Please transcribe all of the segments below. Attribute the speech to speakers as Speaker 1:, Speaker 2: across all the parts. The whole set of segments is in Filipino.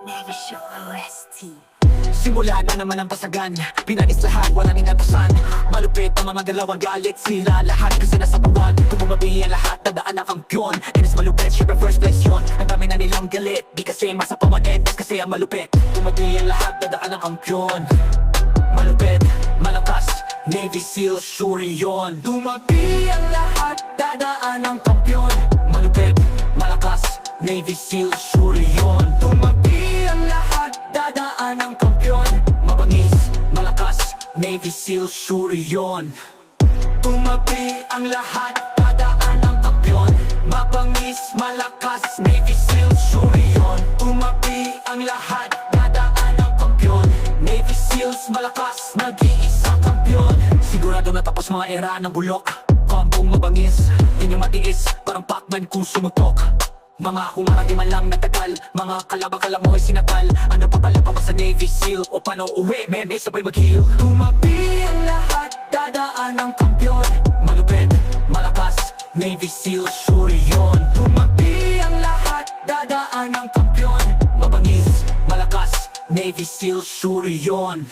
Speaker 1: Nevisho OST.
Speaker 2: Simula na naman ang basagan, pinanis lahat, walang inatusan. Malupit ang mga dalawang galit, sila lahat kasi nasa buwan. Kung bumabi ang lahat, tadaan ang kampyon. Inis malupit, syempre first place yun. Ang dami na nilang galit, di kasi masa pamanetes kasi ang malupit. Bumabi ang lahat, tadaan ang kampyon. Malupit, malakas, Navy SEAL, sure yun. Tumabi ang lahat, dadaan ang kampyon. Malupit, malakas, Navy SEAL, sure yun. Tumabi ang lahat, dadaan ang kampyon. Mabangis, malakas, Navy SEAL, sure yun. Tumabi ang lahat, dadaan ang kampyon. Mabangis, malakas, Navy SEAL, sure yun. Tumabi ang lahat, dadaan ang kampyon. Navy SEALs, malakas, nag-iisang kampyon. Sigurado natapos mga era ng bulok. Kampong mabangis, inyong matiis, parang Pac-Man kung sumutok. Mga humarang di man lang nagtagal, mga kalabang mo'y sinatal. Ano pa pala pa ba sa Navy SEAL? O paano uwi, men, may sabay mag-heal. Tumabi ang lahat, dadaan ang kampyon. Malupit, malakas, Navy SEAL, sure yun. Tumabi ang lahat, dadaan ang kampyon. Mabangis, malakas, Navy SEAL, sure yun.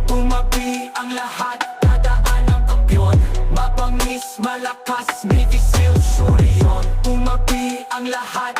Speaker 2: Tumabi ang lahat, dadaan ang kampyon. Mabangis, malakas, Navy SEAL, sure yun. Tumabi ang lahat,